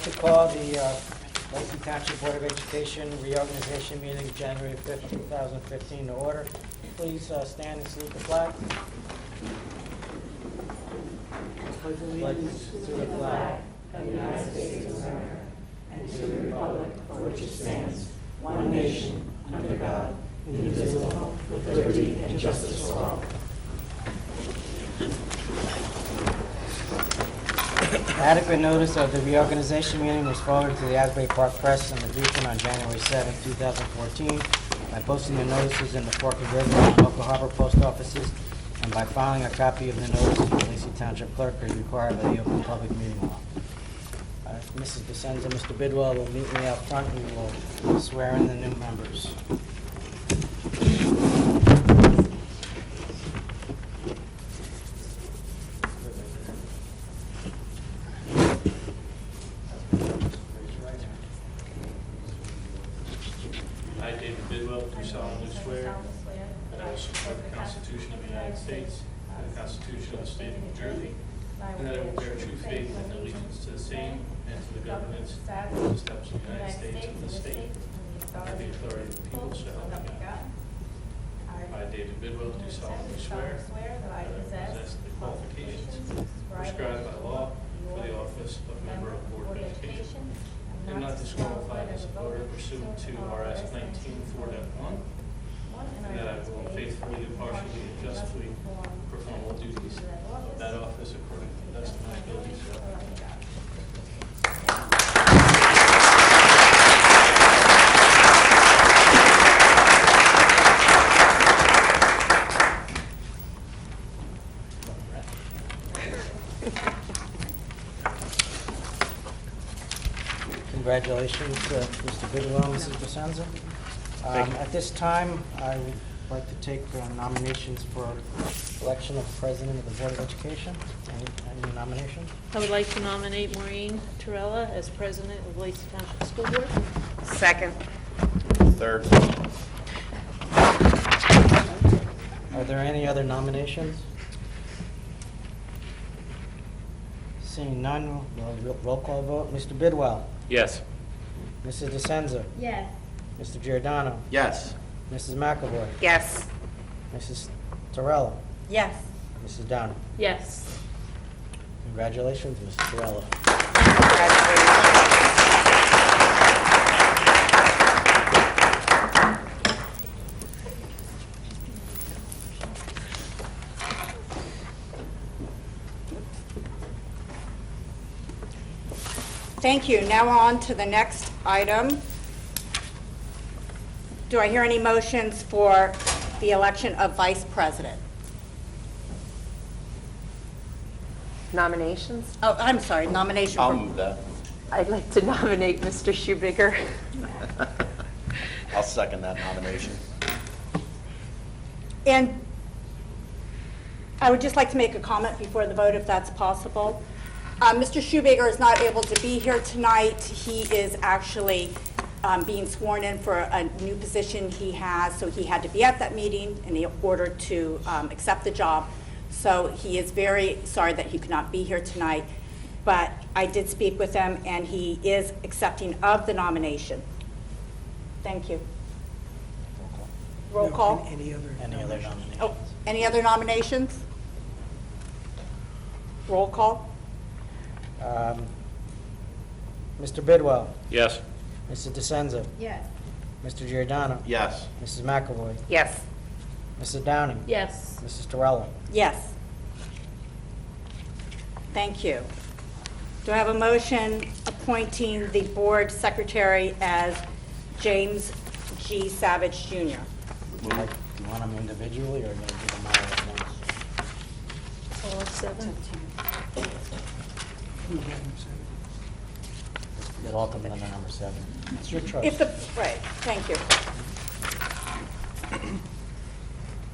to call the Lacey Township Board of Education reorganization meeting January 5th, 2015 to order. Please stand and salute the flag. Pledge allegiance to the flag of the United States of America and to the republic for which it stands, one nation, under God, indivisible, with liberty and justice for all. Adequate notice of the reorganization meeting was forwarded to the Asbury Park Press and the Beacon on January 7, 2014, by posting the notices in the Fork River and local harbor post offices, and by filing a copy of the notice with the Lacey Township Clerk as required by the Open Public Meeting Law. Mrs. DeSenza, Mr. Bidwell will meet me out front and we will swear in the new members. I, David Bidwell, do solemnly swear that I will support the Constitution of the United States and the Constitution of the State of New Jersey, and that I will bear true faith and allegiance to the same and to the governments and steps of the United States and the state, and the authority of the people, so help me God. I, David Bidwell, do solemnly swear that I possess the qualifications prescribed by law for the office of member of Board of Education, am not disqualified as a voter pursuant to RS 19-4.1, and that I will faithfully, impartially, and justly perform all duties of that office according to the best of my abilities. So help me God. Congratulations, Mr. Bidwell and Mrs. DeSenza. At this time, I would like to take nominations for election of President of the Board of Education. Any nominations? I would like to nominate Maureen Torella as President of Lacey Township School Board. Second. Third. Are there any other nominations? Seeing none, roll call vote. Mr. Bidwell? Yes. Mrs. DeSenza? Yes. Mr. Giordano? Yes. Mrs. McAvoy? Yes. Mrs. Torella? Yes. Mrs. Downing? Yes. Congratulations, Mrs. Torella. Thank you. Now on to the next item. Do I hear any motions for the election of vice president? Nominations? Oh, I'm sorry, nomination I'll for... move that. I'd like to nominate Mr. Shoebiger. I'll second that nomination. And I would just like to make a comment before the vote, if that's possible. Mr. Shoebiger is not able to be here tonight. He is actually being sworn in for a new position he has, so he had to be at that meeting in order to accept the job. So he is very sorry that he could not be here tonight, but I did speak with him, and he is accepting of the nomination. Thank you. Roll call. Any other nominations? Oh, any other nominations? Roll call. Mr. Bidwell? Yes. Mrs. DeSenza? Yes. Mr. Giordano? Yes. Mrs. McAvoy? Yes. Mrs. Downing? Yes. Mrs. Torella? Yes. Thank you. Do I have a motion appointing the board secretary as James G. Savage Jr.? Do you want them individually, or are you going to give them all at once? All 7. It all comes under number 7. It's your choice. Right, thank you.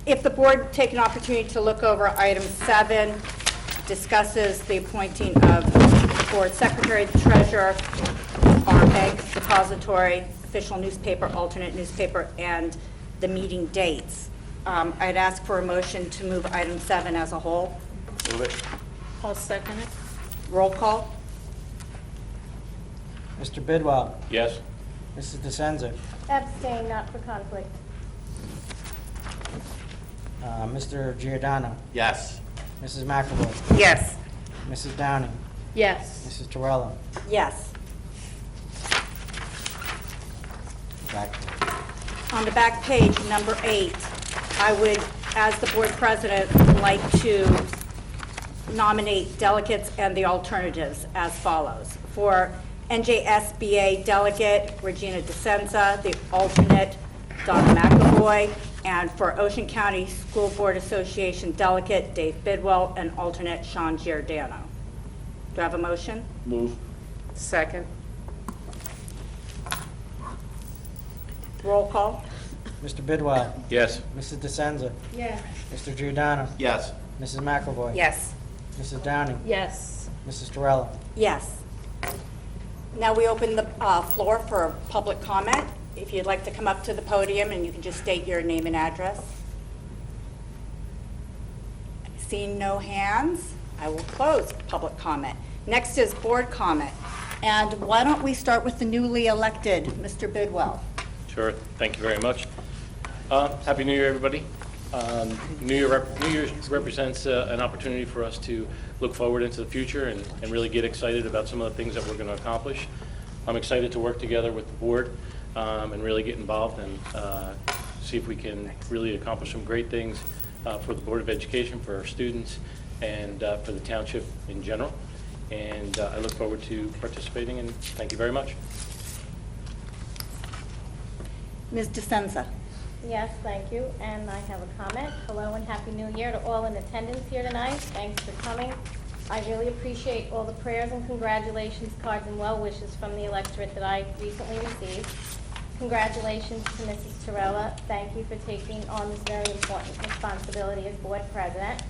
If the board take an opportunity to look over item 7, discusses the appointing of board secretary, treasurer, our bank depository, official newspaper, alternate newspaper, and the meeting dates. I'd ask for a motion to move item 7 as a whole. Move it. I'll second it. Roll call. Mr. Bidwell. Yes. Mrs. DeSenza. Abstain, not for conflict. Mr. Giordano. Yes. Mrs. McAvoy. Yes. Mrs. Downing. Yes. Mrs. Terrell. Yes. Back. On the back page, number 8, I would, as the board president, like to nominate delegates and the alternatives as follows. For NJSBA delegate, Regina DeSenza, the alternate, Donna McAvoy, and for Ocean County School Board Association delegate, Dave Bidwell, and alternate, Sean Giordano. Do I have a motion? Move. Second. Roll call? Mr. Bidwell. Yes. Mrs. DeSenza. Yes. Mr. Giordano. Yes. Mrs. McAvoy. Yes. Mrs. Downing. Yes. Mrs. Terrell. Yes. Now we open the floor for public comment. If you'd like to come up to the podium, and you can just state your name and address. Seeing no hands, I will close public comment. Next is board comment. And why don't we start with the newly elected, Mr. Bidwell? Sure, thank you very much. Happy New Year, everybody. New Year represents an opportunity for us to look forward into the future and really get excited about some of the things that we're going to accomplish. I'm excited to work together with the board and really get involved and see if we can really accomplish some great things for the Board of Education, for our students, and for the township in general. And I look forward to participating, and thank you very much. Ms. DeSenza. Yes, thank you, and I have a comment. Hello and Happy New Year to all in attendance here tonight. Thanks for coming. I really appreciate all the prayers and congratulations cards and well wishes from the electorate that I recently received. Congratulations to Mrs. Terrella. Thank you for taking on this very important responsibility as board president.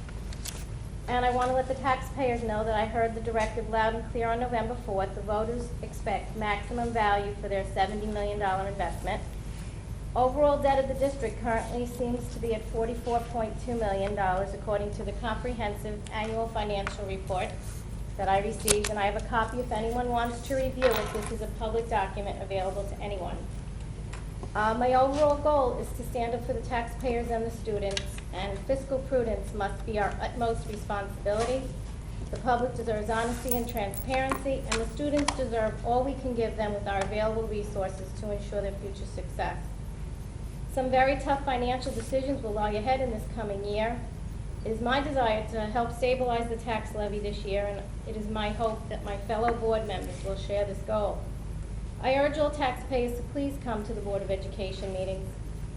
And I want to let the taxpayers know that I heard the directive loud and clear on November 4th. The voters expect maximum value for their $70 million investment. Overall debt of the district currently seems to be at $44.2 million, according to the comprehensive annual financial report that I received, and I have a copy if anyone wants to review it. This is a public document available to anyone. My overall goal is to stand up for the taxpayers and the students, and fiscal prudence must be our utmost responsibility. The public deserves honesty and transparency, and the students deserve all we can give them with our available resources to ensure their future success. Some very tough financial decisions will lie ahead in this coming year. It is my desire to help stabilize the tax levy this year, and it is my hope that my fellow board members will share this goal. I urge all taxpayers to please come to the Board of Education meetings.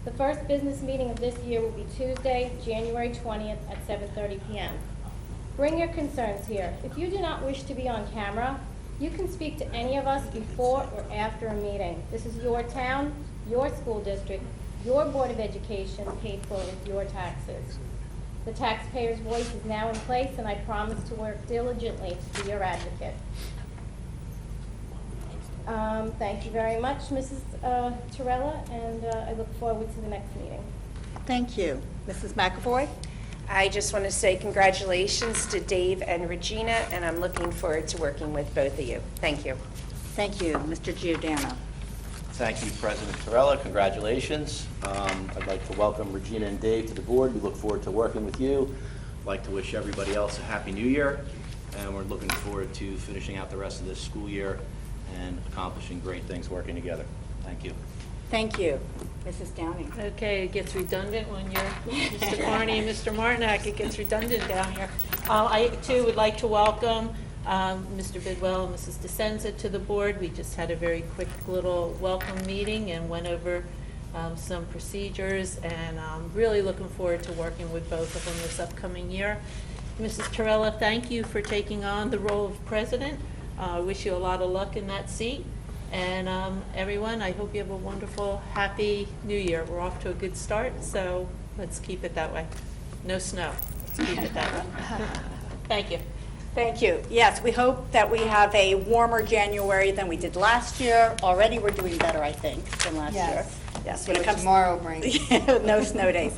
The first business meeting of this year will be Tuesday, January 20th at 7:30 p.m. Bring your concerns here. If you do not wish to be on camera, you can speak to any of us before or after a meeting. This is your town, your school district, your Board of Education paid for with your taxes. The taxpayer's voice is now in place, and I promise to work diligently to be your advocate. Thank you very much, Mrs. Terrella, and I look forward to the next meeting. Thank you. Mrs. McAvoy? I just want to say congratulations to Dave and Regina, and I'm looking forward to working with both of you. Thank you. Thank you. Mr. Giordano? Thank you, President Torella. Congratulations. I'd like to welcome Regina and Dave to the board. We look forward to working with you. I'd like to wish everybody else a Happy New Year, and we're looking forward to finishing out the rest of this school year and accomplishing great things working together. Thank you. Thank you. Mrs. Downing? Okay, it gets redundant when you're Mr. Carney and Mr. Martinak. It gets redundant down here. I, too, would like to welcome Mr. Bidwell and Mrs. DeSenza to the board. We just had a very quick little welcome meeting and went over some procedures, and I'm really looking forward to working with both of them this upcoming year. Mrs. Terrella, thank you for taking on the role of president. I wish you a lot of luck in that seat. And everyone, I hope you have a wonderful, happy New Year. We're off to a good start, so let's keep it that way. No snow. Let's keep it that way. Thank you. Thank you. Yes, we hope that we have a warmer January than we did last year. Already we're doing better, I think, than last year. Yes, when it comes tomorrow brings. no snow days.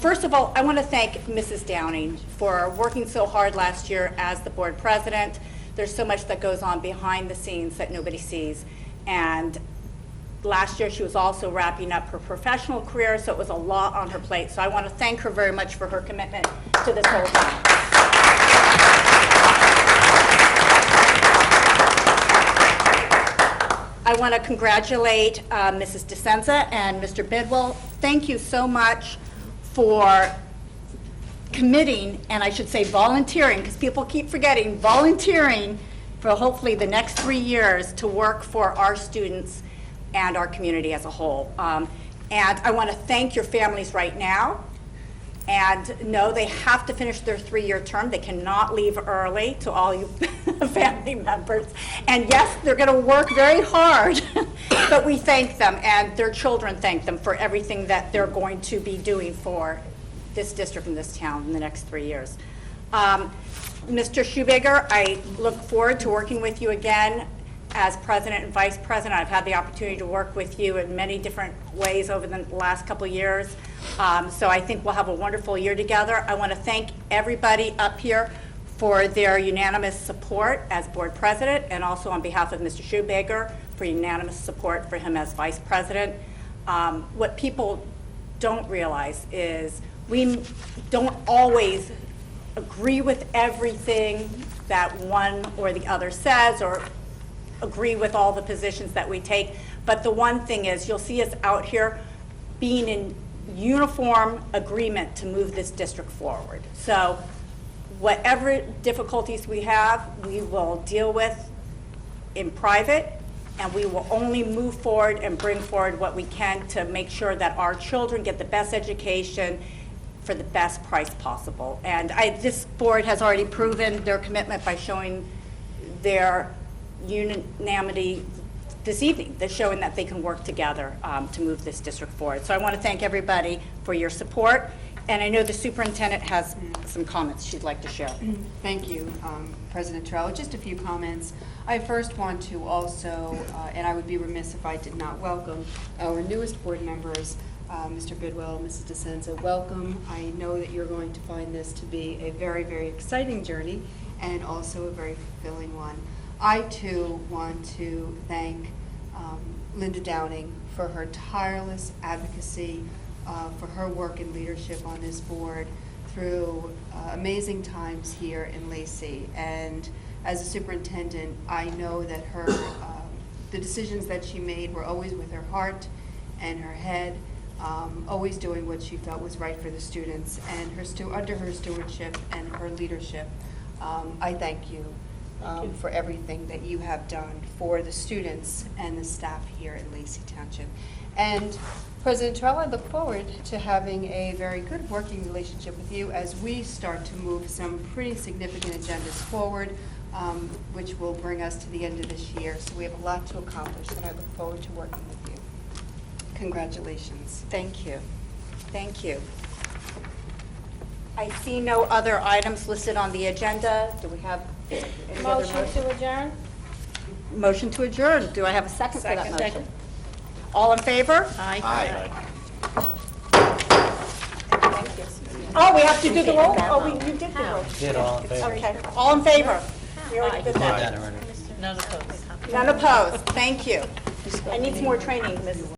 First of all, I want to thank Mrs. Downing for working so hard last year as the board president there's so much that goes on behind the scenes that nobody sees. And last year, she was also wrapping up her professional career, so it was a lot on her plate. So I want to thank her very much for her commitment to this whole thing. I want to congratulate Mrs. DeSenza and Mr. Bidwell. Thank you so much for committing, and I should say volunteering, because people keep forgetting, volunteering for hopefully the next 3 years to work for our students and our community as a whole. And I want to thank your families right now. And no, they have to finish their 3-year term. They cannot leave early, to all you family members. And yes, they're going to work very hard, but we thank them, and their children thank them for everything that they're going to be doing for this district and this town in the next 3 years. Mr. Shoebiger, I look forward to working with you again as president and vice president. I've had the opportunity to work with you in many different ways over the last couple of years. So I think we'll have a wonderful year together. I want to thank everybody up here for their unanimous support as board president, and also on behalf of Mr. Shoebiger for unanimous support for him as vice president. What people don't realize is we don't always agree with everything that one or the other says, or agree with all the positions that we take. But the one thing is, you'll see us out here being in uniform agreement to move this district forward. So whatever difficulties we have, we will deal with in private, and we will only move forward and bring forward what we can to make sure that our children get the best education for the best price possible. And this board has already proven their commitment by showing their unanimity this evening. They're showing that they can work together to move this district forward. So I want to thank everybody for your support. And I know the superintendent has some comments she'd like to share. Thank you, President Terrell. Just a few comments. I first want to also, and I would be remiss if I did not welcome our newest board members, Mr. Bidwell, Mrs. DeSenza. Welcome. I know that you're going to find this to be a very, very exciting journey, and also a very fulfilling one. I, too, want to thank Linda Downing for her tireless advocacy, for her work and leadership on this board through amazing times here in Lacey. And as a superintendent, I know that her the decisions that she made were always with her heart and her head, always doing what she felt was right for the students. And under her stewardship and her leadership, I thank you for everything that you have done for the students and the staff here in Lacey Township. And President Terrell, I look forward to having a very good working relationship with you as we start to move some pretty significant agendas forward, which will bring us to the end of this year. So we have a lot to accomplish, and I look forward to working with you. Congratulations. Thank you. Thank you. I see no other items listed on the agenda. Do we have any other Motion to adjourn? Motion to adjourn. Do I have a second for that Second. motion? All in favor? Aye. Thank you. Oh, we have to do the roll? Oh, you did the roll. Did all in favor? Okay. All in favor? We already did Did that. that already. None opposed. None opposed. Thank you. I need some more training, Mrs.